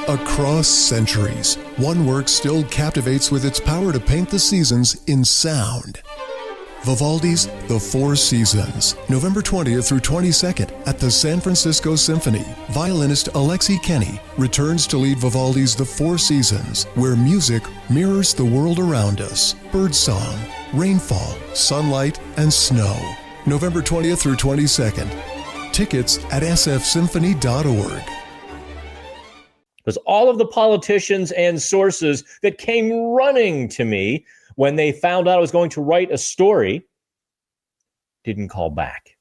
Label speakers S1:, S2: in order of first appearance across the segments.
S1: Across centuries, one work still captivates with its power to paint the seasons in sound. Vivaldi's The Four Seasons, November 20th through 22nd at the San Francisco Symphony. Violinist Alexei Kenny returns to lead Vivaldi's The Four Seasons, where music mirrors the world around us. Birdsong, rainfall, sunlight, and snow. November 20th through 22nd. Tickets at sfsymphony.org.
S2: Because all of the politicians and sources that came running to me when they found out I was going to write a story didn't call back.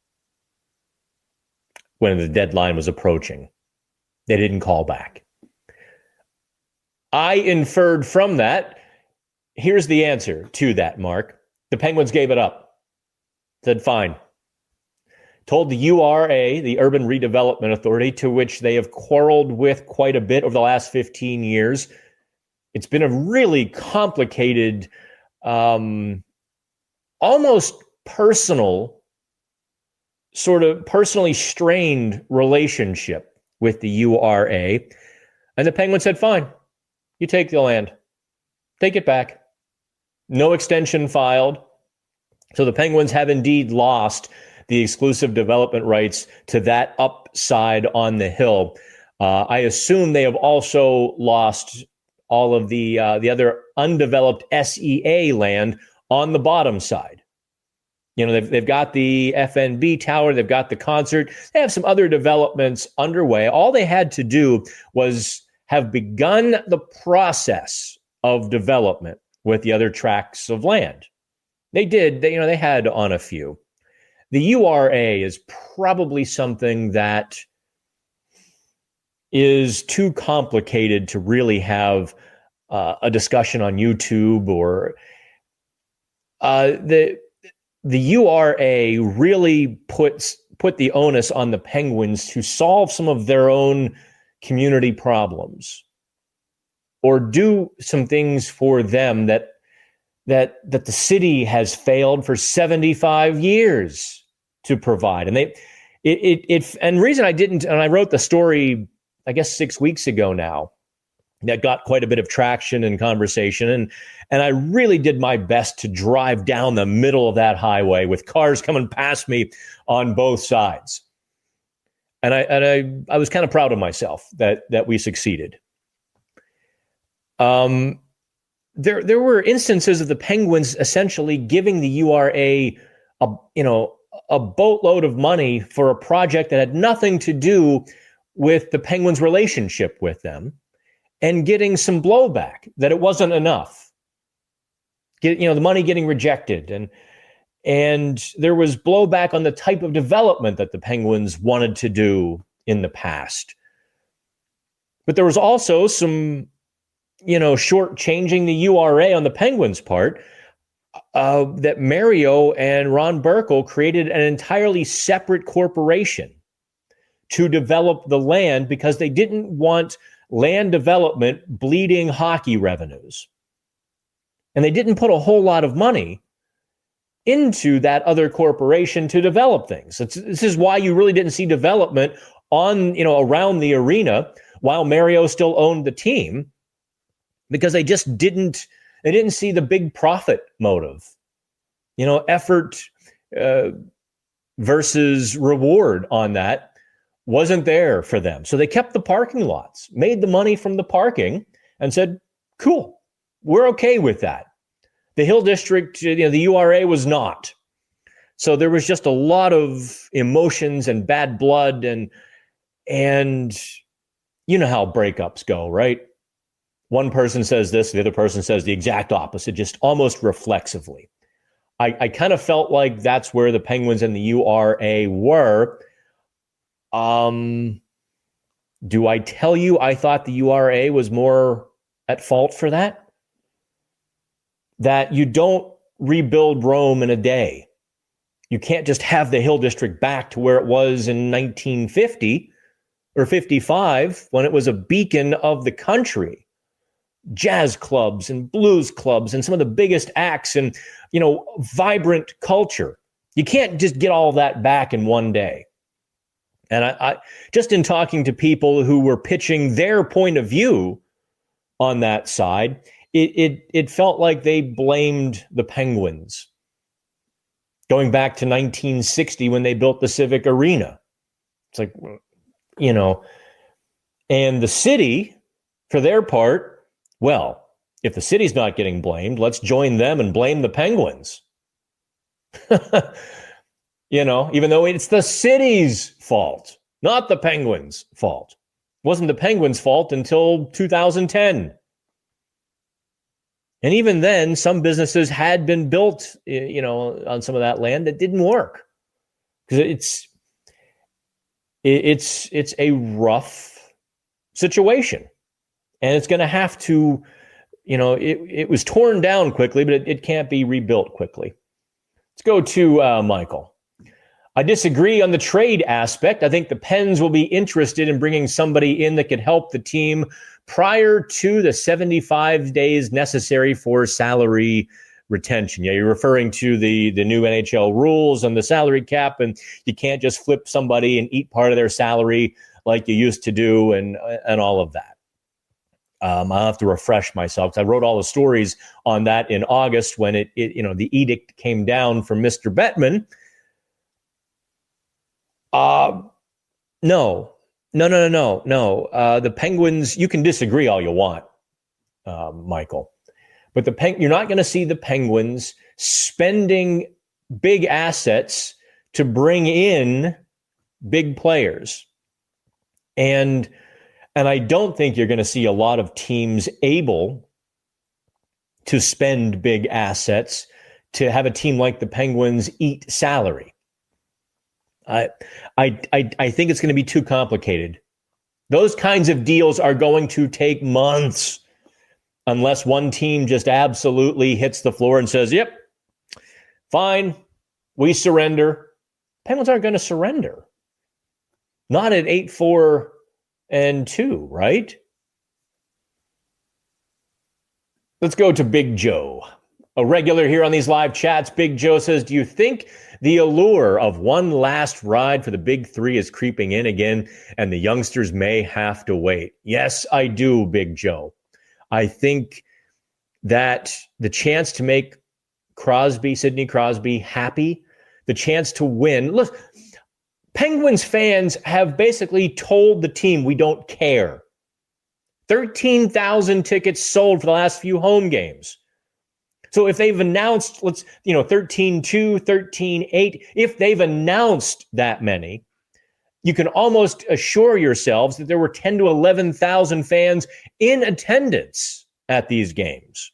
S2: When the deadline was approaching, they didn't call back. I inferred from that, here's the answer to that, Mark. The Penguins gave it up. Said, fine. Told the URA, the Urban Redevelopment Authority, to which they have quarreled with quite a bit over the last 15 years. It's been a really complicated, almost personal, sort of personally strained relationship with the URA. And the Penguins said, fine, you take the land. Take it back. No extension filed. So the Penguins have indeed lost the exclusive development rights to that upside on the hill. I assume they have also lost all of the other undeveloped SEA land on the bottom side. You know, they've got the FNB tower, they've got the concert, they have some other developments underway. All they had to do was have begun the process of development with the other tracts of land. They did, they had on a few. The URA is probably something that is too complicated to really have a discussion on YouTube or the URA really put the onus on the Penguins to solve some of their own community problems or do some things for them that the city has failed for 75 years to provide. And and the reason I didn't, and I wrote the story, I guess 6 weeks ago now, that got quite a bit of traction and conversation. And I really did my best to drive down the middle of that highway with cars coming past me on both sides. And I was kind of proud of myself that we succeeded. There were instances of the Penguins essentially giving the URA a boatload of money for a project that had nothing to do with the Penguins' relationship with them, and getting some blowback that it wasn't enough. The money getting rejected, and there was blowback on the type of development that the Penguins wanted to do in the past. But there was also some, shortchanging the URA on the Penguins' part. That Mario and Ron Burkle created an entirely separate corporation to develop the land because they didn't want land development bleeding hockey revenues. And they didn't put a whole lot of money into that other corporation to develop things. This is why you really didn't see development around the arena while Mario still owned the team, because they just didn't see the big profit motive, effort versus reward on that wasn't there for them. So they kept the parking lots, made the money from the parking, and said, cool, we're okay with that. The Hill District, the URA was not. So there was just a lot of emotions and bad blood, and you know how breakups go, right? One person says this, the other person says the exact opposite, just almost reflexively. I kind of felt like that's where the Penguins and the URA were. Do I tell you I thought the URA was more at fault for that? That you don't rebuild Rome in a day. You can't just have the Hill District back to where it was in 1950 or 55 when it was a beacon of the country. Jazz clubs and blues clubs and some of the biggest acts and, vibrant culture. You can't just get all that back in one day. And I just in talking to people who were pitching their point of view on that side, it felt like they blamed the Penguins going back to 1960 when they built the Civic Arena. It's like, and the city, for their part, well, if the city's not getting blamed, let's join them and blame the Penguins. Even though it's the city's fault, not the Penguins' fault. It wasn't the Penguins' fault until 2010. And even then, some businesses had been built, on some of that land that didn't work. Because it's a rough situation. And it's going to have to, it was torn down quickly, but it can't be rebuilt quickly. Let's go to Michael. I disagree on the trade aspect. I think the Pens will be interested in bringing somebody in that could help the team prior to the 75 days necessary for salary retention. Yeah, you're referring to the new NHL rules and the salary cap, and you can't just flip somebody and eat part of their salary like you used to do and all of that. I'll have to refresh myself. I wrote all the stories on that in August when the edict came down from Mr. Bettman. No. The Penguins, you can disagree all you want, Michael, but you're not going to see the Penguins spending big assets to bring in big players. And I don't think you're going to see a lot of teams able to spend big assets to have a team like the Penguins eat salary. I think it's going to be too complicated. Those kinds of deals are going to take months unless one team just absolutely hits the floor and says, yep, fine, we surrender. Penguins aren't going to surrender. Not at 8-4-2, right? Let's go to Big Joe. A regular here on these live chats, Big Joe says, do you think the allure of one last ride for the big three is creeping in again and the youngsters may have to wait? Yes, I do, Big Joe. I think that the chance to make Sidney Crosby happy, the chance to win. Look, Penguins fans have basically told the team we don't care. 13,000 tickets sold for the last few home games. So if they've announced, 13-2, 13-8, if they've announced that many, you can almost assure yourselves that there were 10 to 11,000 fans in attendance at these games.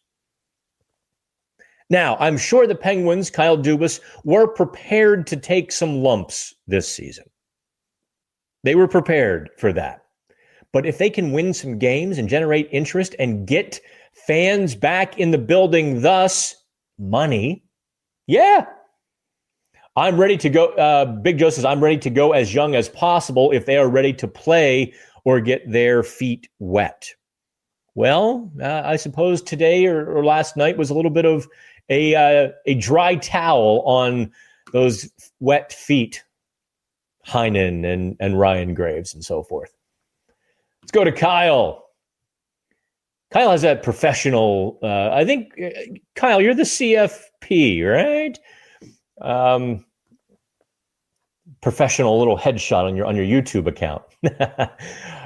S2: Now, I'm sure the Penguins, Kyle Dubas, were prepared to take some lumps this season. They were prepared for that. But if they can win some games and generate interest and get fans back in the building, thus money, yeah. I'm ready to go. Big Joe says, I'm ready to go as young as possible if they are ready to play or get their feet wet. Well, I suppose today or last night was a little bit of a dry towel on those wet feet, Heinen and Ryan Graves and so forth. Let's go to Kyle. Kyle has that professional, I think, Kyle, you're the CFP, right? Professional little headshot on your YouTube account.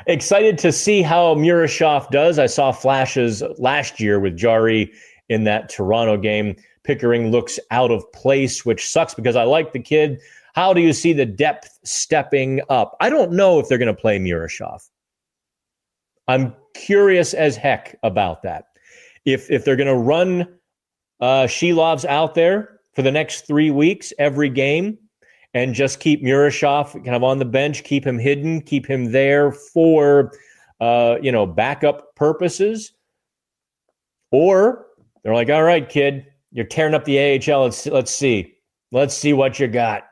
S2: Excited to see how Murashov does. I saw flashes last year with Jari in that Toronto game. Pickering looks out of place, which sucks because I like the kid. How do you see the depth stepping up? I don't know if they're going to play Murashov. I'm curious as heck about that. If they're going to run Shilovs out there for the next 3 weeks, every game, and just keep Murashov kind of on the bench, keep him hidden, keep him there for, backup purposes. Or they're like, all right, kid, you're tearing up the AHL. Let's see what you got.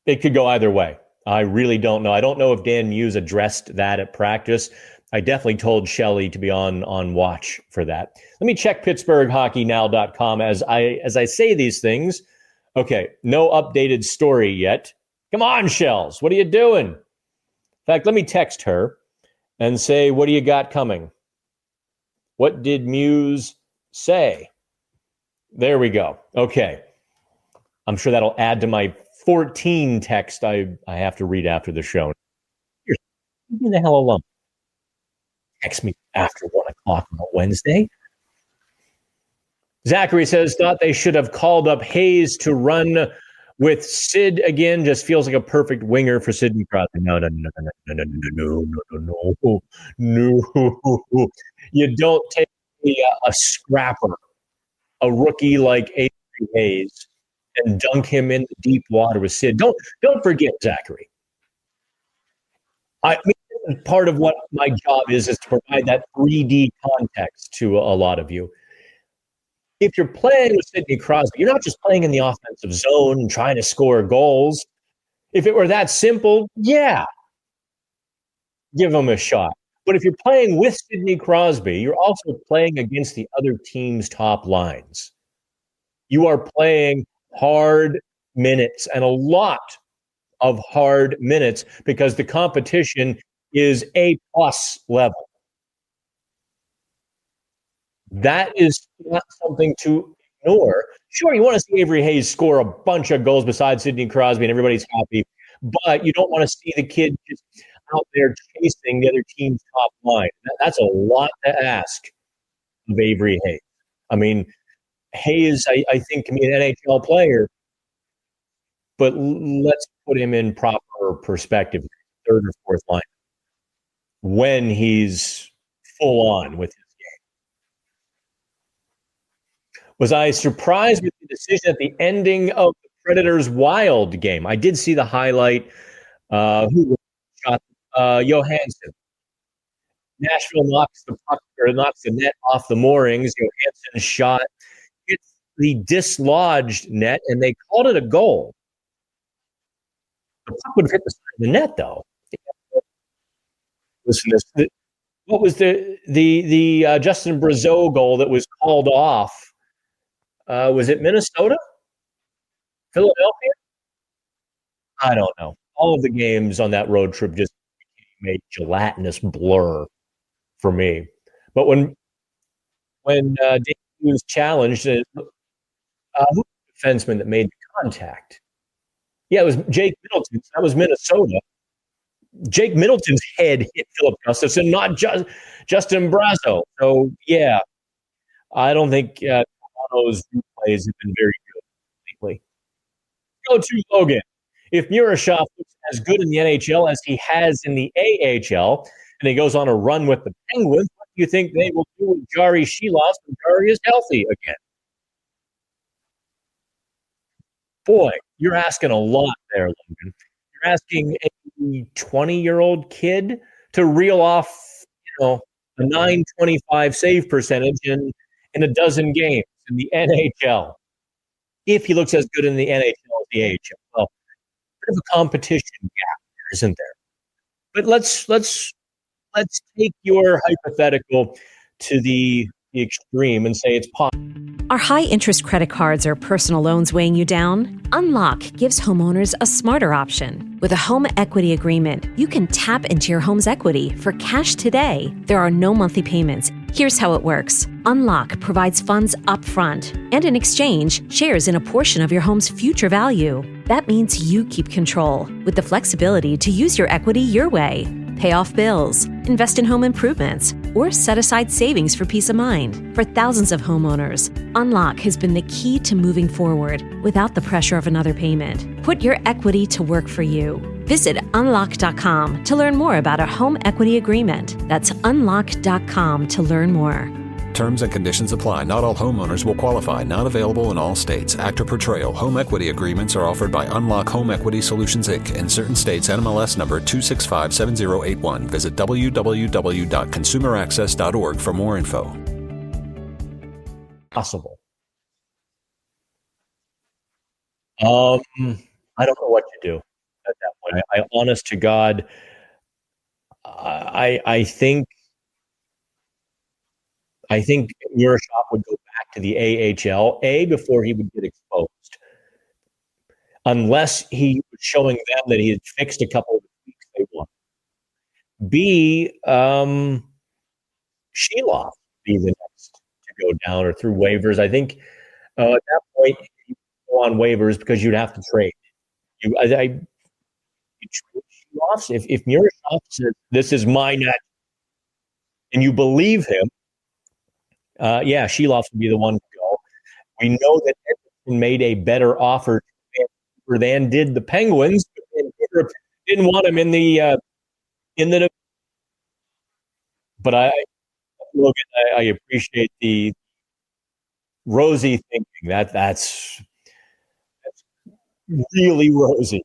S2: It could go either way. I really don't know. I don't know if Dan Hughes addressed that at practice. I definitely told Shelley to be on watch for that. Let me check PittsburghHockeyNow.com as I say these things. Okay, no updated story yet Come on, Shells. What are you doing? In fact, let me text her and say, what do you got coming? What did Muse say? There we go. Okay. I'm sure that'll add to my 14 text I have to read after the show. Leave me the hell alone. Text me after 1 o'clock on a Wednesday. Zachary says, thought they should have called up Hayes to run with Sid again. Just feels like a perfect winger for Sidney Crosby. No. You don't take a scrapper, a rookie like Avery Hayes, and dunk him in the deep water with Sid. Don't forget, Zachary. Part of what my job is to provide that 3D context to a lot of you. If you're playing with Sidney Crosby, you're not just playing in the offensive zone and trying to score goals. If it were that simple, yeah, give him a shot. But if you're playing with Sidney Crosby, you're also playing against the other team's top lines. You are playing hard minutes and a lot of hard minutes because the competition is A-plus level. That is not something to ignore. Sure, you want to see Avery Hayes score a bunch of goals beside Sidney Crosby and everybody's happy, but you don't want to see the kid just out there chasing the other team's top line. That's a lot to ask of Avery Hayes. I mean, Hayes, I think, can be an NHL player, but let's put him in proper perspective, third or fourth line, when he's full on with his game. Was I surprised with the decision at the ending of the Predators Wild game? I did see the highlight. Who shot Johansson? Nashville knocks the puck or knocks the net off the moorings. Johansson shot hits the dislodged net, and they called it a goal. The puck would have hit the side of the net, though. Listen, what was the Justin Brazeau goal that was called off? Was it Minnesota? Philadelphia? I don't know. All of the games on that road trip just became a gelatinous blur for me. But when Dave was challenged, who was the defenseman that made the contact? Yeah, it was Jake Middleton. That was Minnesota. Jake Middleton's head hit Philip Gustafson, not Justin Brazeau. So, yeah, I don't think Toronto's replays have been very good lately. Go to Logan. If Murashov looks as good in the NHL as he has in the AHL, and he goes on a run with the Penguins, what do you think they will do with Jari Shilas when Jari is healthy again? Boy, you're asking a lot there, Logan. You're asking a 20-year-old kid to reel off, a 925 save percentage in a dozen games in the NHL. If he looks as good in the NHL as the AHL. Well, a bit of a competition gap there, isn't there? But let's take your hypothetical to the extreme and say it's possible.
S3: Are high-interest credit cards or personal loans weighing you down? Unlock gives homeowners a smarter option. With a home equity agreement, you can tap into your home's equity for cash today. There are no monthly payments. Here's how it works. Unlock provides funds upfront and in exchange, shares in a portion of your home's future value. That means you keep control with the flexibility to use your equity your way. Pay off bills, invest in home improvements, or set aside savings for peace of mind. For thousands of homeowners, Unlock has been the key to moving forward without the pressure of another payment. Put your equity to work for you. Visit unlock.com to learn more about a home equity agreement. That's unlock.com to learn more.
S4: Terms and conditions apply. Not all homeowners will qualify. Not available in all states. Actor Portrayal. Home equity agreements are offered by Unlock Home Equity Solutions, Inc. In certain states, NMLS number 2657081. Visit www.consumeraccess.org for more info.
S2: Possible. I don't know what to do at that point. I honest to God, I think Murashov would go back to the AHL, before he would get exposed. unless he was showing them that he had fixed a couple of the tweaks they want. B, Sheloff be the next to go down or through waivers. I think at that point you go on waivers because you'd have to trade. You trade Sheloff. If Murasov says this is my net, and you believe him, Sheloff would be the one to go. We know that Edmonton made a better offer than did the Penguins, and didn't want him in the. But Logan, I appreciate the rosy thinking. That's really rosy.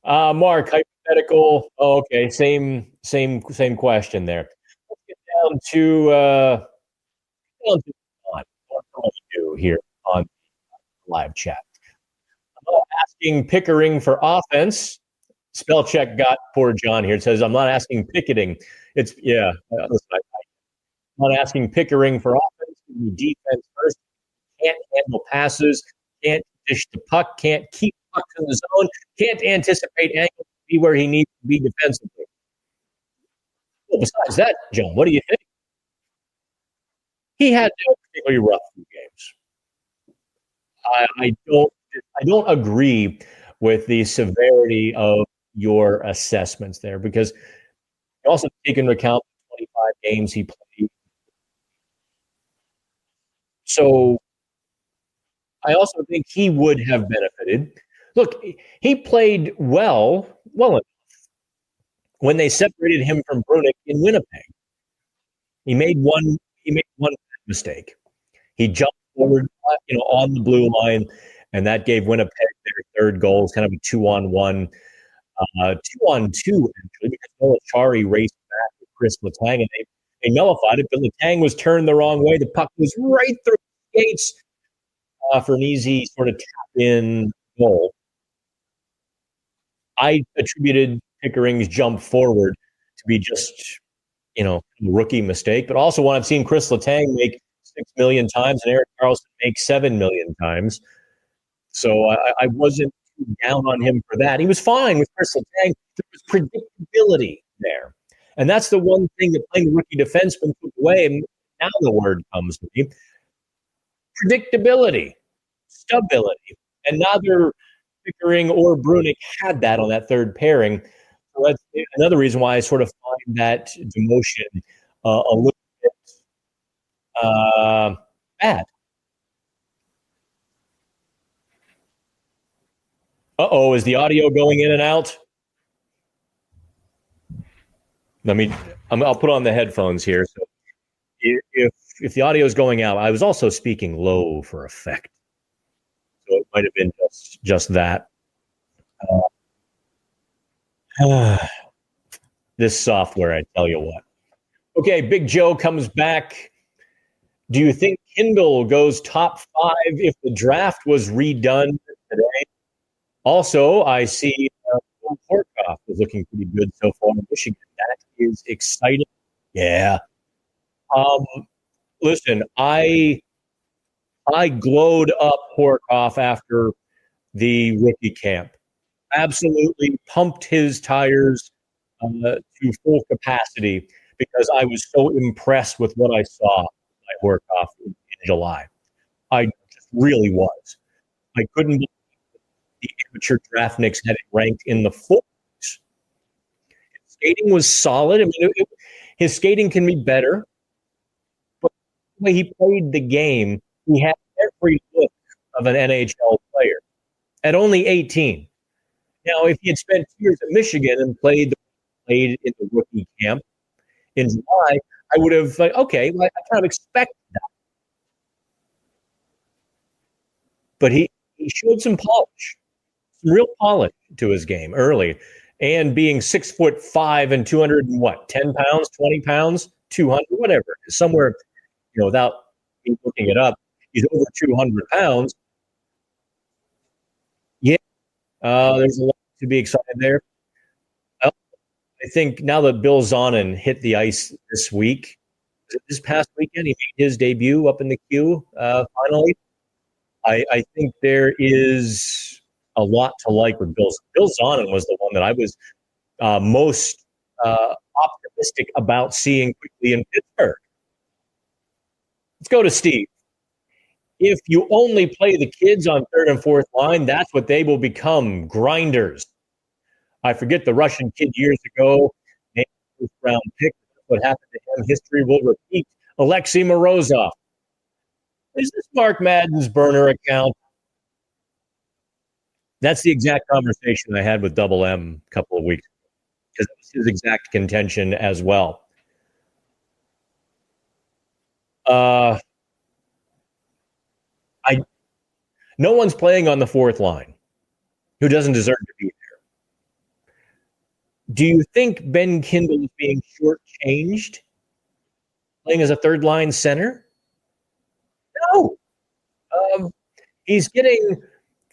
S2: Mark, hypothetical. Oh, okay, same question there. Let's get down to what we do here on live chat. Asking Pickering for offense. Spell check got poor John here. It says, I'm not asking picketing. It's, listen, I'm not asking Pickering for offense. Defense first. Can't handle passes. Can't dish the puck. Can't keep pucks in the zone. Can't anticipate angles to be where he needs to be defensively. Well, besides that, John, what do you think? He had no particularly rough few games. I don't agree with the severity of your assessments there, because you also take into account the 25 games he played. So I also think he would have benefited. Look, he played well enough when they separated him from Brunick in Winnipeg. He made one mistake. He jumped forward, on the blue line, and that gave Winnipeg their third goal. It's kind of a 2-on-1, 2-on-2 actually, because Molachari raced back with Chris Letang, and they nullified it, but Letang was turned the wrong way. The puck was right through the skates for an easy sort of tap-in goal. I attributed Pickering's jump forward to be just, a rookie mistake, but also when I've seen Chris Letang make 6 million times and Erik Karlsson make 7 million times. So I wasn't too down on him for that. He was fine with Chris Letang. There was predictability there. And that's the one thing that playing rookie defenseman took away. And now the word comes to me. Predictability, stability. And neither Pickering or Brunick had that on that third pairing. So that's another reason why I sort of find that demotion a little bit bad. Is the audio going in and out? I'll put on the headphones here. So if the audio is going out, I was also speaking low for effect. So it might have been just that. This software, I tell you what. Okay, Big Joe comes back. Do you think Kindle goes top 5 if the draft was redone today? Also, I see Horkoff is looking pretty good so far in Michigan. That is exciting. Yeah. Listen, I glowed up Horkoff after the rookie camp. Absolutely pumped his tires to full capacity because I was so impressed with what I saw by Horkoff in July. I just really was. I couldn't believe the amateur draftniks had it ranked in the 40s. His skating was solid. I mean, his skating can be better, but the way he played the game, he had every look of an NHL player at only 18. Now, if he had spent 2 years at Michigan and played in the rookie camp in July, I would have I kind of expected that. But he showed some polish, some real polish to his game early, and being 6'5" and 10 pounds, 20 pounds, 200, whatever, somewhere, without me looking it up, he's over 200 pounds. Yeah, there's a lot to be excited there. I think now that Bill Zonin hit the ice this past weekend, he made his debut up in the queue finally. I think there is a lot to like with Bill. Bill Zonin was the one that I was most optimistic about seeing quickly in Pittsburgh. Let's go to Steve. If you only play the kids on third and fourth line, that's what they will become, grinders. I forget the Russian kid years ago, first round pick. What happened to him, history will repeat. Alexei Morozov. Is this Mark Madden's burner account? That's the exact conversation I had with Double M a couple of weeks ago, because it was his exact contention as well. No one's playing on the fourth line who doesn't deserve to be there. Do you think Ben Kindle is being shortchanged playing as a third line center? No. He's getting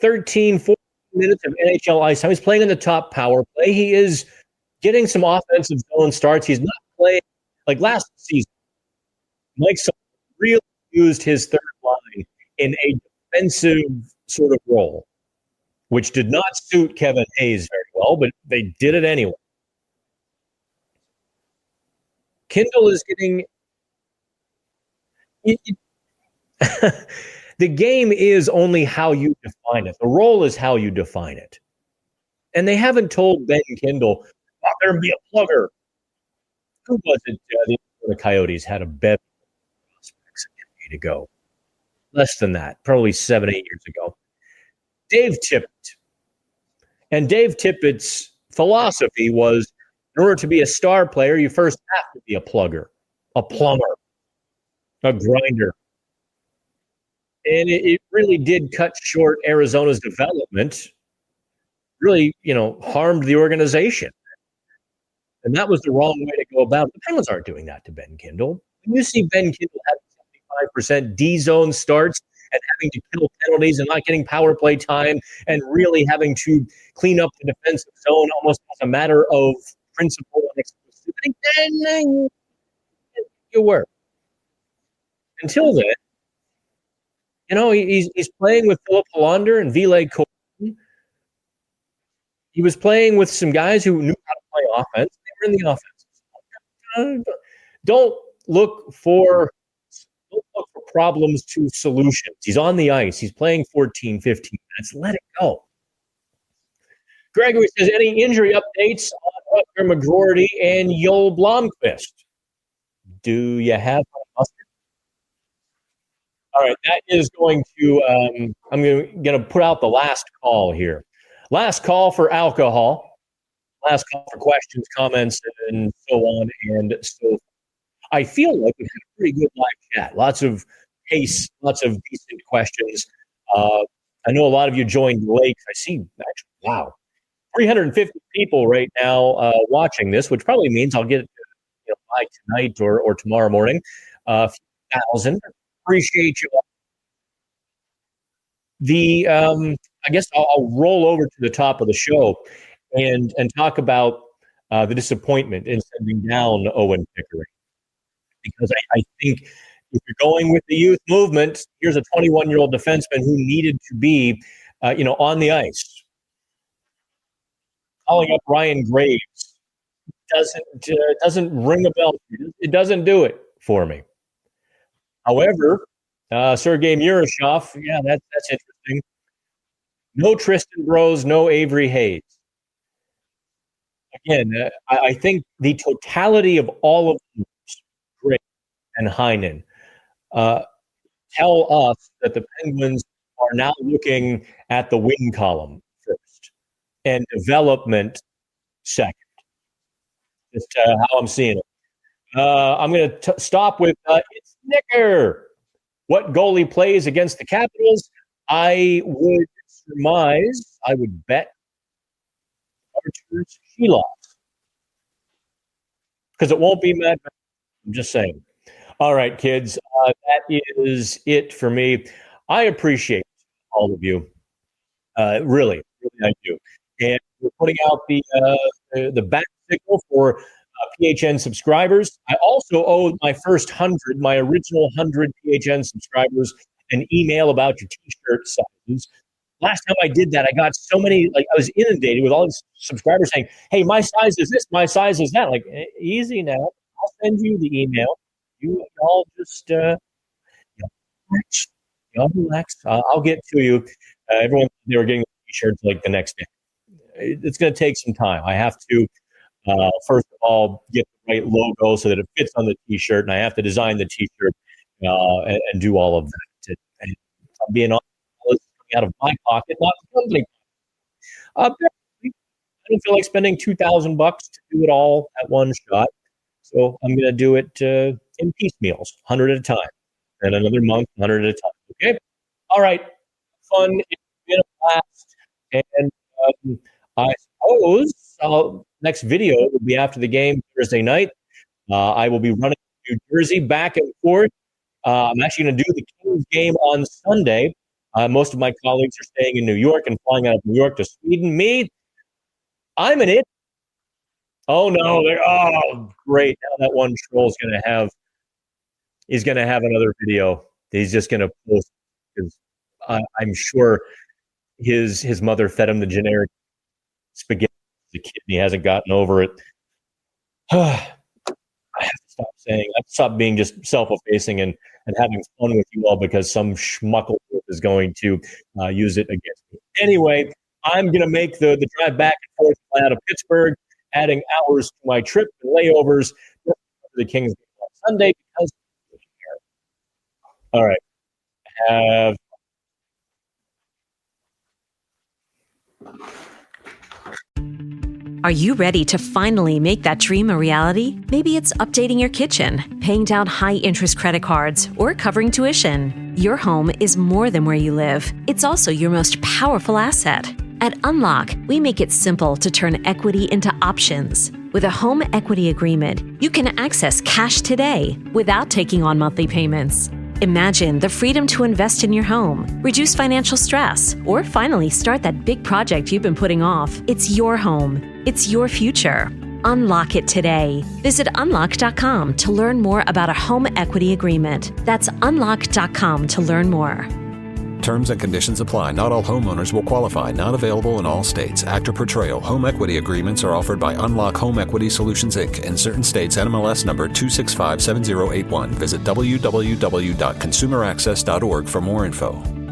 S2: 13, 14 minutes of NHL ice time. He's playing in the top power play. He is getting some offensive zone starts. He's not playing like last season. Mike Sullivan really used his third line in a defensive sort of role, which did not suit Kevin Hayes very well, but they did it anyway. Kindle is getting the game is only how you define it. The role is how you define it. And they haven't told Ben Kindle, I'm going to be a plugger. Who was it? The Coyotes had a bet prospects a decade ago. Less than that, probably 7-8 years ago. Dave Tippett. And Dave Tippett's philosophy was, in order to be a star player, you first have to be a plugger, a plumber, a grinder. And it really did cut short Arizona's development, really, harmed the organization. And that was the wrong way to go about it. The Penguins aren't doing that to Ben Kindle. When you see Ben Kindle having 75% D-zone starts and having to kill penalties and not getting power play time and really having to clean up the defensive zone almost as a matter of principle and exclusivity, then you were. Until then, he's playing with Philip Hollander and Ville Koivu. He was playing with some guys who knew how to play offense. They were in the offense. Don't look for problems to solutions. He's on the ice. He's playing 14, 15 minutes. Let it go. Gregory says, any injury updates on Rutger McGroarty and Joel Blomqvist? Do you have one? All right, that is going to I'm going to put out the last call here. Last call for alcohol. Last call for questions, comments, and so on and so forth. I feel like we had a pretty good live chat. Lots of pace, lots of decent questions. I know a lot of you joined late. I see, actually, wow, 350 people right now watching this, which probably means I'll get it by tonight or tomorrow morning. 1,000. Appreciate you. I guess I'll roll over to the top of the show and talk about the disappointment in sending down Owen Pickering. Because I think if you're going with the youth movement, here's a 21-year-old defenseman who needed to be, on the ice. Calling up Ryan Graves doesn't ring a bell. It doesn't do it for me. However, Sergei Murashov, yeah, that's interesting. No Tristan Brose, no Avery Hayes. Again, I think the totality of all of them, Gray and Heinen, tell us that the Penguins are now looking at the win column first and development second. Just how I'm seeing it. I'm going to stop with it's Nicker. What goalie plays against the Capitals? I would surmise, I would bet Artur Sheilov. Because it won't be Matt. I'm just saying. All right, kids. That is it for me. I appreciate all of you. Really, I do. And we're putting out the back signal for PHN subscribers. I also owed my first 100, my original 100 PHN subscribers, an email about your T-shirt sizes. last time I did that, I got so many, like I was inundated with all these subscribers saying, hey, my size is this, my size is that. Like, easy now. I'll send you the email. You all just relax. Y'all relax. I'll get to you. Everyone, they were getting the t-shirts like the next day. It's going to take some time. I have to, first of all, get the right logo so that it fits on the t-shirt, and I have to design the t-shirt and do all of that. And I'm being honest, it's coming out of my pocket, not the company. I don't feel like spending $2,000 to do it all at one shot, so I'm going to do it in piecemeals, 100 at a time, and another month, 100 at a time. Okay, all right, fun. It's been a blast, and I suppose next video will be after the game Thursday night. I will be running to New Jersey back and forth. I'm actually going to do the Kings game on Sunday. Most of my colleagues are staying in New York and flying out of New York to Sweden. I'm an idiot. Oh no! Oh, great! Now that one troll is going to have another video. He's just going to post because I'm sure his mother fed him the generic spaghetti as a kid, and he hasn't gotten over it. I have to stop saying. I have to stop being just self-effacing and having fun with you all because some schmuckle is going to use it against me. Anyway, I'm going to make the drive back and forth out of Pittsburgh, adding hours to my trip and layovers for the Kings game on Sunday because all right.
S3: Are you ready to finally make that dream a reality? Maybe it's updating your kitchen, paying down high-interest credit cards, or covering tuition. Your home is more than where you live. It's also your most powerful asset. At Unlock, we make it simple to turn equity into options. With a home equity agreement, you can access cash today without taking on monthly payments. Imagine the freedom to invest in your home, reduce financial stress, or finally start that big project you've been putting off. It's your home. It's your future. Unlock it today. Visit unlock.com to learn more about a home equity agreement. That's unlock.com to learn more.
S4: Terms and conditions apply. Not all homeowners will qualify. Not available in all states. Actor Portrayal. Home equity agreements are offered by Unlock Home Equity Solutions, Inc. In certain states, NMLS number 2657081. Visit www.consumeraccess.org for more info.